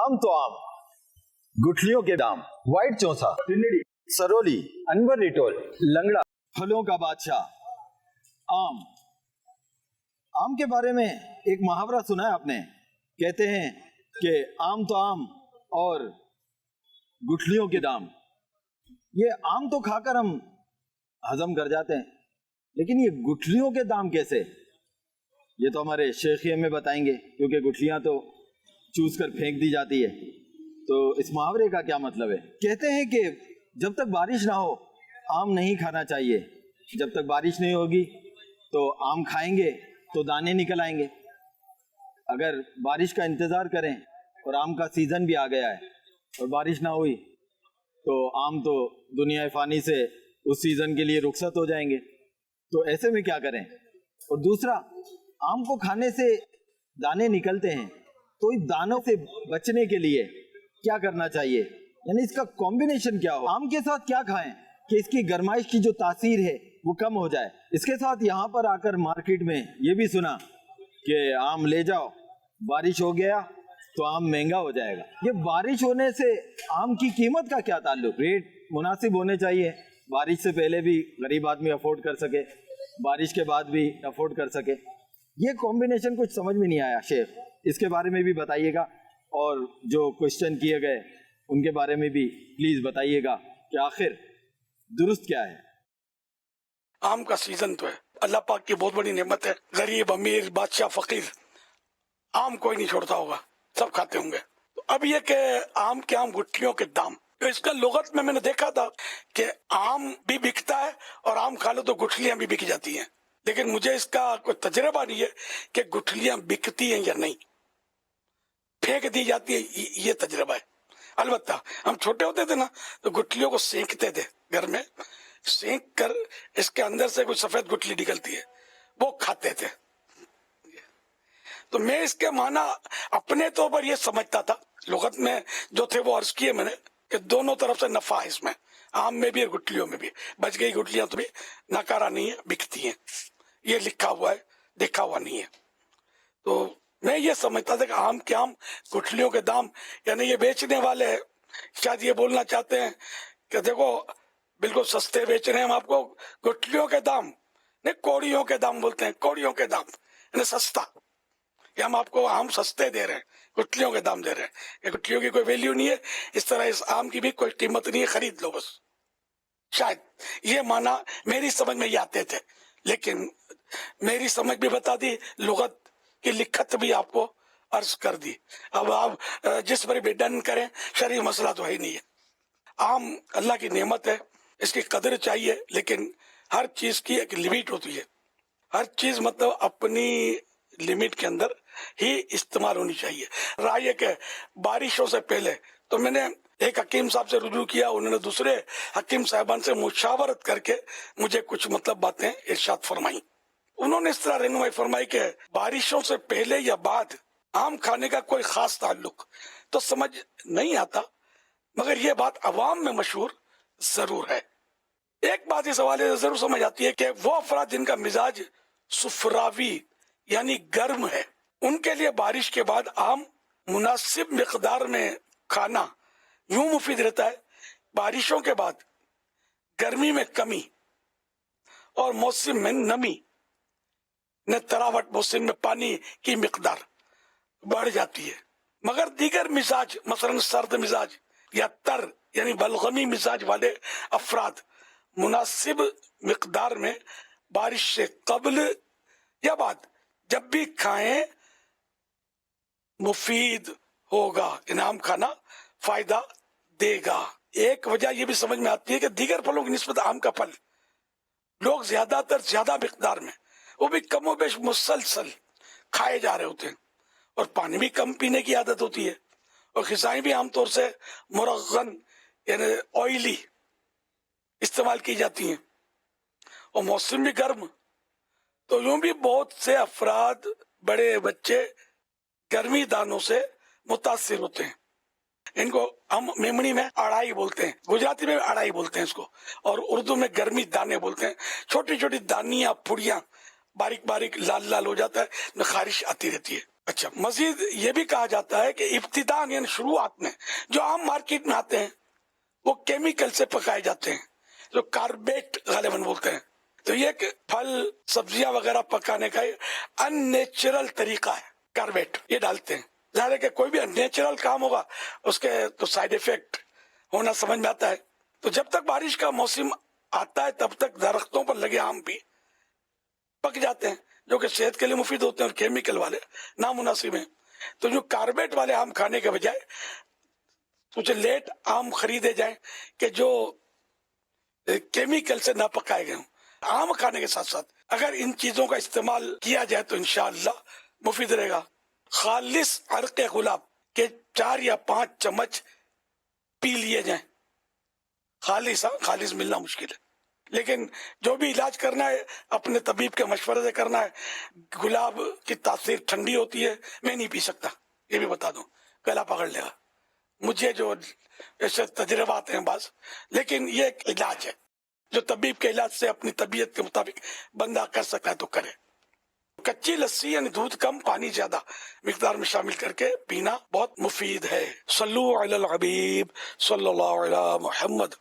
आम तो आम, गुठलियों के दाम, व्हाइट चौसा, टिंडड़ी, सरोली, अनवर रिटोल, लंगड़ा, फलों का बादशाह आम। आम के बारे में एक मुहावरा सुना है आपने? कहते हैं कि आम तो आम और गुठलियों के दाम। ये आम तो खाकर हम हजम कर जाते हैं, लेकिन ये गुठलियों के दाम कैसे? ये तो हमारे शेखिये में बताएंगे, क्योंकि गुठलियां तो चूस कर फेंक दी जाती है। तो इस मुहावरे का क्या मतलब है? कहते हैं कि जब तक बारिश ना हो आम नहीं खाना चाहिए। जब तक बारिश नहीं होगी तो आम खाएंगे तो दाने निकल आएंगे। अगर बारिश का इंतज़ार करें और आम का सीज़न भी आ गया है और बारिश ना हुई तो आम तो दुनिया फ़ानी से उस सीज़न के लिए रुखसत हो जाएंगे। तो ऐसे में क्या करें? और दूसरा, आम को खाने से दाने निकलते हैं, तो इन दानों से बचने के लिए क्या करना चाहिए? यानी इसका कॉम्बिनेशन क्या हो? आम के साथ क्या खाएं कि इसकी गर्माइश की जो तासीर है वो कम हो जाए? इसके साथ यहाँ पर आकर मार्केट में ये भी सुना कि आम ले जाओ, बारिश हो गया तो आम महंगा हो जाएगा। ये बारिश होने से आम की कीमत का क्या ताल्लुक? रेट मुनासिब होने चाहिए, बारिश से पहले भी गरीब आदमी अफोर्ड कर सके, बारिश के बाद भी अफोर्ड कर सके। ये कॉम्बिनेशन कुछ समझ में नहीं आया शेख, इसके बारे में भी बताइएगा, और जो क्वेश्चन किए गए उनके बारे में भी प्लीज बताइएगा कि आखिर दुरुस्त क्या है। आम का सीजन तो है, अल्लाह पाक की बहुत बड़ी नेमत है। गरीब, अमीर, बादशाह, फकीर, आम कोई नहीं छोड़ता होगा, सब खाते होंगे। तो अब ये कि आम के आम गुठलियों के दाम, तो इसका लुगत में मैंने देखा था कि आम भी बिकता है और आम खा लो तो गुठलियां भी बिक जाती हैं, लेकिन मुझे इसका कोई तजर्बा नहीं है कि गुठलियां बिकती हैं या नहीं, फेंक दी जाती है, ये तजर्बा है। अलबत्ता हम छोटे होते थे ना तो गुठलियों को सेंकते थे घर में, सेंक कर इसके अंदर से कुछ सफेद गुठली निकलती है, वो खाते थे। तो मैं इसके माना अपने तौर पर ये समझता था, लुगत में जो थे वो अर्ज किए मैंने कि दोनों तरफ से नफा है इसमें, आम में भी और गुठलियों में भी। बच गई गुठलियां तो भी नकारा नहीं है, बिकती हैं, ये लिखा हुआ है, देखा हुआ नहीं है। तो मैं ये समझता था कि आम के आम गुठलियों के दाम, यानी ये बेचने वाले शायद ये बोलना चाहते हैं कि देखो बिल्कुल सस्ते बेच रहे हैं हम आपको, गुठलियों के दाम नहीं, कौड़ियों के दाम बोलते हैं, कौड़ियों के दाम यानी सस्ता, कि हम आपको आम सस्ते दे रहे हैं, गुठलियों के दाम दे रहे हैं। ये गुठलियों की कोई वैल्यू नहीं है, इस तरह इस आम की भी कोई कीमत नहीं है, खरीद लो बस। शायद ये माना मेरी समझ में ये आते थे, लेकिन मेरी समझ भी बता दी, लुगत की लिखत भी आपको अर्ज कर दी। अब आप जिस पर भी डन करें, शरई मसला तो है नहीं है। आम अल्लाह की नेमत है, इसकी कदर चाहिए, लेकिन हर चीज की एक लिमिट होती है। हर चीज मतलब अपनी लिमिट के अंदर ही इस्तेमाल होनी चाहिए। राय के बारिशों से पहले तो मैंने एक हकीम साहब से रुजू किया, उन्होंने दूसरे हकीम साहबान से मुशावरत करके मुझे कुछ मतलब बातें इरशाद फरमाई। उन्होंने इस तरह रहनुमाई फरमाई कि बारिशों से पहले या बाद आम खाने का कोई खास ताल्लुक तो समझ नहीं आता, मगर यह बात अवाम में मशहूर जरूर है। एक बात इस हवाले से जरूर समझ आती है कि वो अफराद जिनका मिजाज सुफरावी यानी गर्म है, उनके लिए बारिश के बाद आम मुनासिब मिकदार में खाना यूं मुफीद रहता है। बारिशों के बाद गर्मी में कमी और मौसम में नमी न तरावट, मौसम में पानी की मिकदार बढ़ जाती है। मगर दीगर मिजाज, मसलन सर्द मिजाज या तर यानी बलगमी मिजाज वाले अफराद मुनासिब मिकदार में बारिश से कबल या बाद जब भी खाएं मुफीद होगा, इनाम खाना फायदा देगा। एक वजह यह भी समझ में आती है कि दीगर फलों की निस्बत आम का फल लोग ज्यादातर ज्यादा मिकदार में, वो भी कमोबेश मुसलसल खाए जा रहे होते हैं, और पानी भी कम पीने की आदत होती है, और ग़िज़ाएं भी आमतौर से मुरग़्ग़न यानी ऑयली इस्तेमाल की जाती हैं, और मौसम भी गर्म। तो यूं भी बहुत से अफराद, बड़े बच्चे गर्मी दानों से मुतासिर होते हैं। इनको हम मेमनी में अड़ाई बोलते हैं, गुजराती में अड़ाई बोलते हैं इसको, और उर्दू में गर्मी दाने बोलते हैं। छोटी छोटी दानियां, फुड़ियां, बारीक बारीक लाल लाल हो जाता है, खारिश आती रहती है। اچھا مزید یہ بھی کہا جاتا ہے کہ ابتداء یعنی شروعات میں جو عام مارکیٹ میں آتے ہیں وہ کیمیکل سے پکائے جاتے ہیں، جو کاربیٹ غالباً بولتے ہیں. تو یہ کہ پھل سبزیاں وغیرہ پکانے کا ان نیچرل طریقہ ہے، کاربیٹ یہ ڈالتے ہیں. ظاہر ہے کہ کوئی بھی نیچرل کام ہوگا اس کے تو سائیڈ ایفیکٹ ہونا سمجھ میں آتا ہے. تو جب تک بارش کا موسم آتا ہے تب تک درختوں پر لگے آم بھی پک جاتے ہیں، جو کہ صحت کے لیے مفید ہوتے ہیں اور کیمیکل والے نامناسب ہیں. تو جو کاربیٹ والے آم کھانے کے بجائے کچھ لیٹ آم خریدے جائیں کہ جو کیمیکل سے نہ پکائے گئے ہوں. آم کھانے کے ساتھ ساتھ اگر ان چیزوں کا استعمال کیا جائے تو انشاءاللہ مفید رہے گا. خالص عرق گلاب کے 4 یا 5 چمچ پی لیے جائیں. خالص ملنا مشکل ہے، لیکن جو بھی علاج کرنا ہے اپنے طبیب کے مشورے سے کرنا ہے. گلاب کی تاثیر ٹھنڈی ہوتی ہے، میں نہیں پی سکتا، یہ بھی بتا دوں، گلا پکڑ لے گا مجھے، جو ایسے تجربات ہیں بعض. لیکن یہ ایک علاج ہے جو طبیب کے علاج سے اپنی طبیعت کے مطابق بندہ کر سکتا ہے تو کرے. کچی لسی یعنی دودھ کم پانی زیادہ مقدار میں شامل کر کے پینا بہت مفید ہے. صلو علی الحبیب صلی اللہ علی محمد.